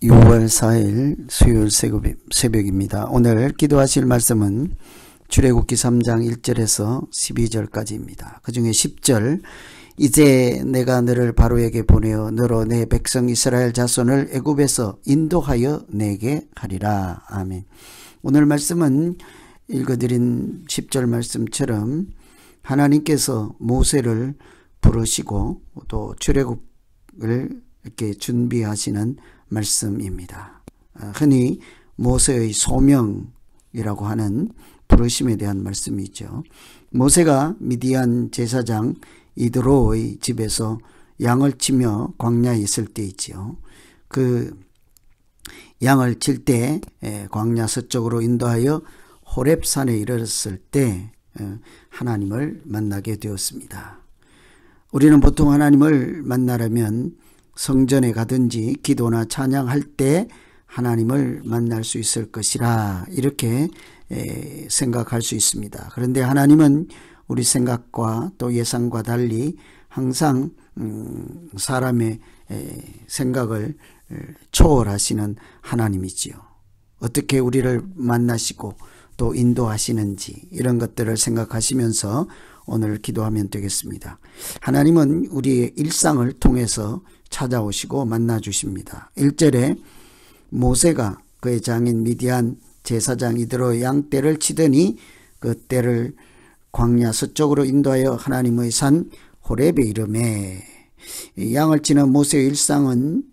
6월 4일 수요일 새벽입니다. 오늘 기도하실 말씀은 출애굽기 3장 1절에서 12절까지입니다. 그 중에 10절, 이제 내가 너를 바로에게 보내어 너로 내 백성 이스라엘 자손을 애굽에서 인도하여 내게 하리라. 아멘. 오늘 말씀은 읽어드린 10절 말씀처럼 하나님께서 모세를 부르시고 또 출애굽을 이렇게 준비하시는 말씀입니다. 흔히 모세의 소명이라고 하는 부르심에 대한 말씀이죠. 모세가 미디안 제사장 이드로의 집에서 양을 치며 광야에 있을 때 있지요. 그 양을 칠 때 광야 서쪽으로 인도하여 호렙산에 이르렀을 때 하나님을 만나게 되었습니다. 우리는 보통 하나님을 만나려면 성전에 가든지 기도나 찬양할 때 하나님을 만날 수 있을 것이라 이렇게 생각할 수 있습니다. 그런데 하나님은 우리 생각과 또 예상과 달리 항상 사람의 생각을 초월하시는 하나님이지요. 어떻게 우리를 만나시고 또 인도하시는지 이런 것들을 생각하시면서 오늘 기도하면 되겠습니다. 하나님은 우리의 일상을 통해서 찾아오시고 만나주십니다. 1절에 모세가 그의 장인 미디안 제사장 이드로의 양떼를 치더니 그 떼를 광야 서쪽으로 인도하여 하나님의 산 호렙에 이르매. 양을 치는 모세의 일상은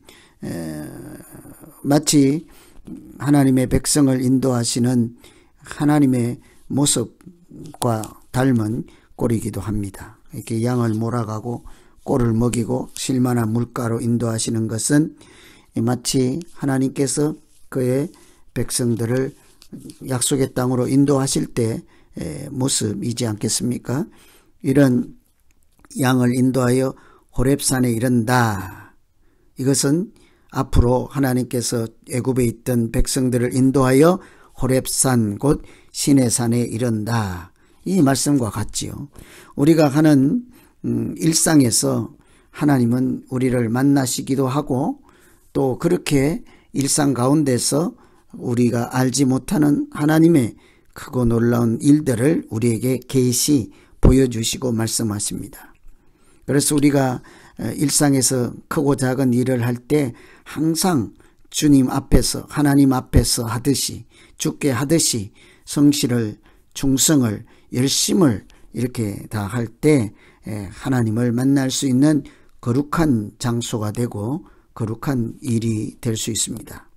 마치 하나님의 백성을 인도하시는 하나님의 모습과 닮은 꼴이기도 합니다. 이렇게 양을 몰아가고 꼴을 먹이고 실만한 물가로 인도하시는 것은 마치 하나님께서 그의 백성들을 약속의 땅으로 인도하실 때 모습이지 않겠습니까? 이런 양을 인도하여 호렙산에 이른다. 이것은 앞으로 하나님께서 애굽에 있던 백성들을 인도하여 호렙산 곧 시내산에 이른다. 이 말씀과 같지요. 우리가 하는 일상에서 하나님은 우리를 만나시기도 하고 또 그렇게 일상 가운데서 우리가 알지 못하는 하나님의 크고 놀라운 일들을 우리에게 계시 보여주시고 말씀하십니다. 그래서 우리가 일상에서 크고 작은 일을 할 때 항상 주님 앞에서 하나님 앞에서 하듯이 주께 하듯이 성실을 충성을 열심을 이렇게 다 할 때 하나님을 만날 수 있는 거룩한 장소가 되고 거룩한 일이 될 수 있습니다.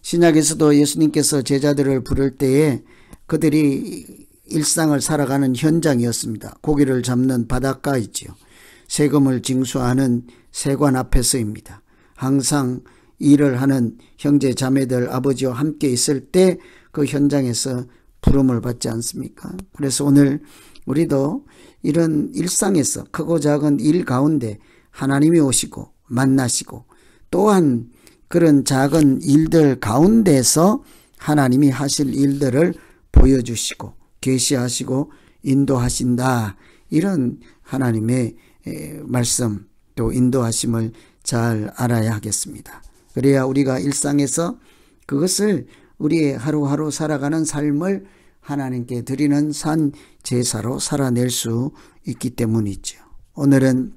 신약에서도 예수님께서 제자들을 부를 때에 그들이 일상을 살아가는 현장이었습니다. 고기를 잡는 바닷가이지요. 세금을 징수하는 세관 앞에서입니다. 항상 일을 하는 형제 자매들 아버지와 함께 있을 때 그 현장에서 부름을 받지 않습니까? 그래서 오늘 우리도 이런 일상에서 크고 작은 일 가운데 하나님이 오시고 만나시고 또한 그런 작은 일들 가운데서 하나님이 하실 일들을 보여주시고 계시하시고 인도하신다. 이런 하나님의 말씀 또 인도하심을 잘 알아야 하겠습니다. 그래야 우리가 일상에서 그것을 우리의 하루하루 살아가는 삶을 하나님께 드리는 산 제사로 살아낼 수 있기 때문이죠. 오늘은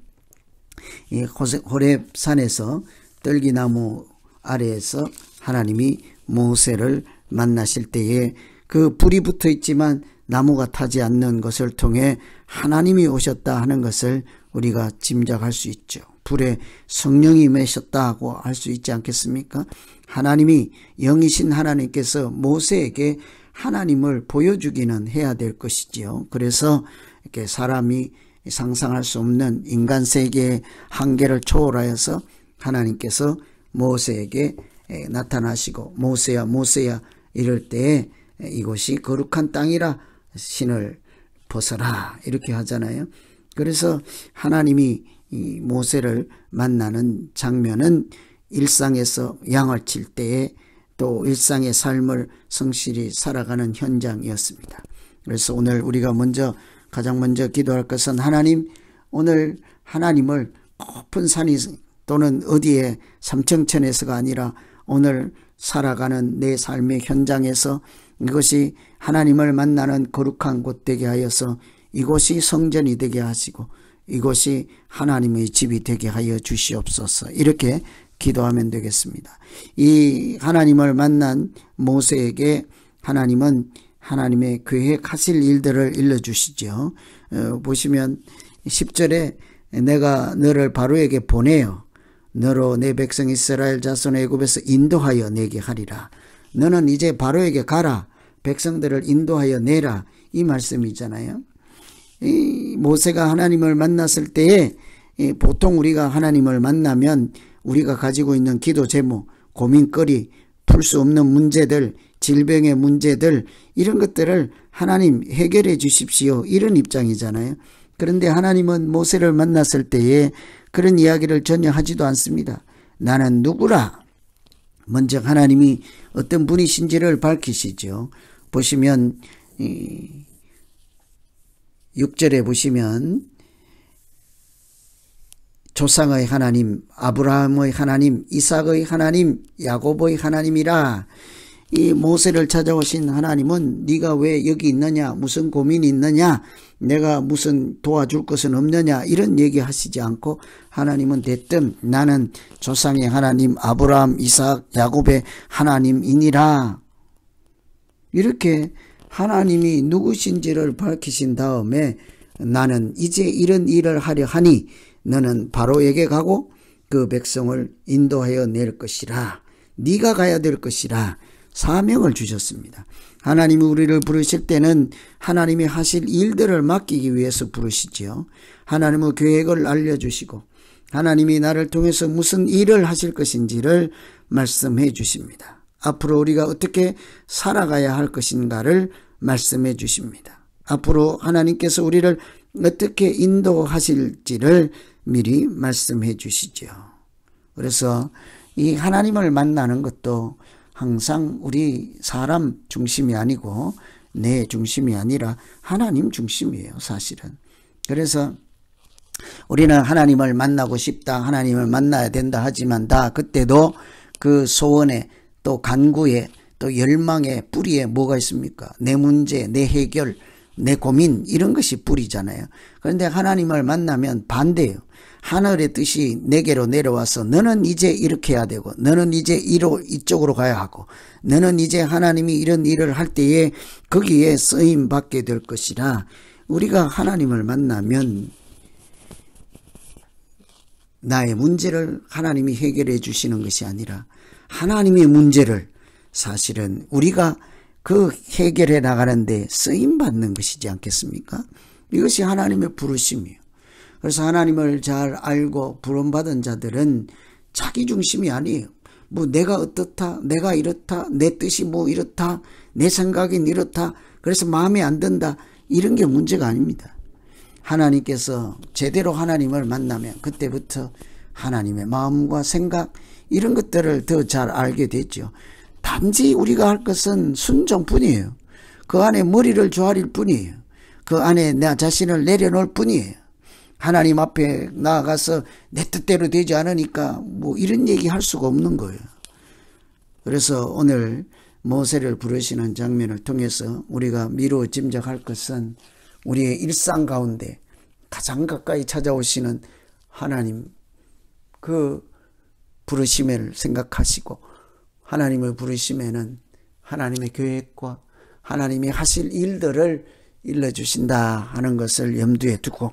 이 호렙산에서 떨기나무 아래에서 하나님이 모세를 만나실 때에 그 불이 붙어 있지만 나무가 타지 않는 것을 통해 하나님이 오셨다 하는 것을 우리가 짐작할 수 있죠. 불에 성령이 임하셨다고 할 수 있지 않겠습니까? 하나님이 영이신 하나님께서 모세에게 하나님을 보여주기는 해야 될 것이지요. 그래서 이렇게 사람이 상상할 수 없는 인간 세계의 한계를 초월하여서 하나님께서 모세에게 나타나시고 모세야 모세야 이럴 때에 이곳이 거룩한 땅이라 신을 벗어라 이렇게 하잖아요. 그래서 하나님이 이 모세를 만나는 장면은 일상에서 양을 칠 때에 또 일상의 삶을 성실히 살아가는 현장이었습니다. 그래서 오늘 우리가 가장 먼저 기도할 것은 하나님, 오늘 하나님을 높은 산이 또는 어디에 삼청천에서가 아니라 오늘 살아가는 내 삶의 현장에서 이것이 하나님을 만나는 거룩한 곳 되게 하여서 이곳이 성전이 되게 하시고 이곳이 하나님의 집이 되게 하여 주시옵소서. 이렇게 기도하면 되겠습니다. 이 하나님을 만난 모세에게 하나님은 하나님의 계획하실 일들을 일러주시죠. 보시면 10절에 내가 너를 바로에게 보내어 너로 내 백성 이스라엘 자손 애굽에서 인도하여 내게 하리라. 너는 이제 바로에게 가라. 백성들을 인도하여 내라. 이 말씀이잖아요. 이 모세가 하나님을 만났을 때에 보통 우리가 하나님을 만나면 우리가 가지고 있는 기도 제목, 고민거리, 풀 수 없는 문제들, 질병의 문제들 이런 것들을 하나님 해결해 주십시오. 이런 입장이잖아요. 그런데 하나님은 모세를 만났을 때에 그런 이야기를 전혀 하지도 않습니다. 나는 누구라? 먼저 하나님이 어떤 분이신지를 밝히시죠. 보시면 6절에 보시면 조상의 하나님, 아브라함의 하나님, 이삭의 하나님, 야곱의 하나님이라. 이 모세를 찾아오신 하나님은 네가 왜 여기 있느냐, 무슨 고민이 있느냐, 내가 무슨 도와줄 것은 없느냐 이런 얘기하시지 않고 하나님은 대뜸 나는 조상의 하나님 아브라함, 이삭, 야곱의 하나님이니라. 이렇게 하나님이 누구신지를 밝히신 다음에 나는 이제 이런 일을 하려 하니 너는 바로에게 가고 그 백성을 인도하여 낼 것이라. 네가 가야 될 것이라. 사명을 주셨습니다. 하나님이 우리를 부르실 때는 하나님이 하실 일들을 맡기기 위해서 부르시지요. 하나님의 계획을 알려주시고 하나님이 나를 통해서 무슨 일을 하실 것인지를 말씀해 주십니다. 앞으로 우리가 어떻게 살아가야 할 것인가를 말씀해 주십니다. 앞으로 하나님께서 우리를 어떻게 인도하실지를 미리 말씀해 주시죠. 그래서 이 하나님을 만나는 것도 항상 우리 사람 중심이 아니고 내 중심이 아니라 하나님 중심이에요, 사실은. 그래서 우리는 하나님을 만나고 싶다, 하나님을 만나야 된다 하지만 다 그때도 그 소원에 또 간구에 또 열망의 뿌리에 뭐가 있습니까? 내 문제, 내 해결, 내 고민 이런 것이 뿌리잖아요. 그런데 하나님을 만나면 반대예요. 하늘의 뜻이 내게로 내려와서 너는 이제 이렇게 해야 되고 너는 이제 이쪽으로 가야 하고 너는 이제 하나님이 이런 일을 할 때에 거기에 쓰임 받게 될 것이라. 우리가 하나님을 만나면 나의 문제를 하나님이 해결해 주시는 것이 아니라 하나님의 문제를 사실은 우리가 그 해결해 나가는데 쓰임 받는 것이지 않겠습니까? 이것이 하나님의 부르심이에요. 그래서 하나님을 잘 알고 부름받은 자들은 자기 중심이 아니에요. 뭐 내가 어떻다, 내가 이렇다, 내 뜻이 뭐 이렇다, 내 생각은 이렇다, 그래서 마음에 안 든다, 이런 게 문제가 아닙니다. 하나님께서 제대로 하나님을 만나면 그때부터 하나님의 마음과 생각 이런 것들을 더 잘 알게 되죠. 단지 우리가 할 것은 순종뿐이에요. 그 안에 머리를 조아릴 뿐이에요. 그 안에 내 자신을 내려놓을 뿐이에요. 하나님 앞에 나아가서 내 뜻대로 되지 않으니까 뭐 이런 얘기 할 수가 없는 거예요. 그래서 오늘 모세를 부르시는 장면을 통해서 우리가 미루어 짐작할 것은 우리의 일상 가운데 가장 가까이 찾아오시는 하나님 그 부르심을 생각하시고 하나님을 부르심에는 하나님의 계획과 하나님이 하실 일들을 일러주신다 하는 것을 염두에 두고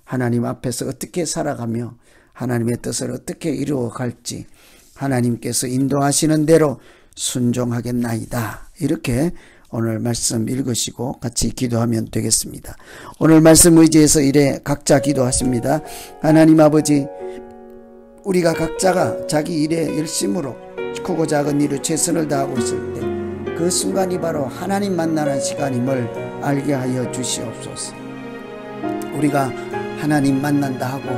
하나님 앞에서 어떻게 살아가며 하나님의 뜻을 어떻게 이루어갈지 하나님께서 인도하시는 대로 순종하겠나이다. 이렇게 오늘 말씀 읽으시고 같이 기도하면 되겠습니다. 오늘 말씀 의지해서 이래 각자 기도하십니다. 하나님 아버지, 우리가 각자가 자기 일에 열심으로 크고 작은 일에 최선을 다하고 있을 때 그 순간이 바로 하나님 만나는 시간임을 알게 하여 주시옵소서. 우리가 하나님 만난다 하고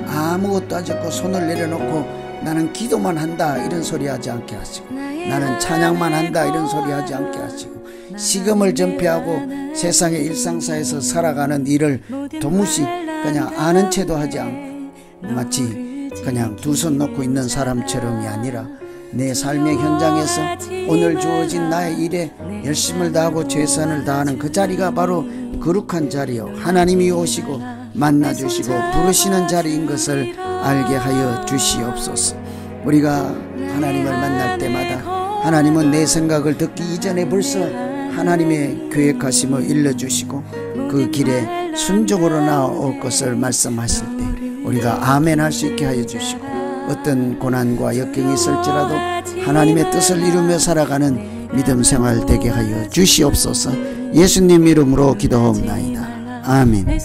아무것도 하지 않고 손을 내려놓고 나는 기도만 한다 이런 소리 하지 않게 하시고 나는 찬양만 한다 이런 소리 하지 않게 하시고 시금을 전폐하고 세상의 일상사에서 살아가는 일을 도무지 그냥 아는 채도 하지 않고 마치 그냥 두 손 놓고 있는 사람처럼이 아니라 내 삶의 현장에서 오늘 주어진 나의 일에 열심을 다하고 최선을 다하는 그 자리가 바로 거룩한 자리요 하나님이 오시고 만나주시고 부르시는 자리인 것을 알게 하여 주시옵소서. 우리가 하나님을 만날 때마다 하나님은 내 생각을 듣기 이전에 벌써 하나님의 계획하심을 일러주시고 그 길에 순종으로 나올 것을 말씀하실 때 우리가 아멘 할 수 있게 하여 주시고 어떤 고난과 역경이 있을지라도 하나님의 뜻을 이루며 살아가는 믿음 생활 되게 하여 주시옵소서. 예수님 이름으로 기도하옵나이다. 아멘.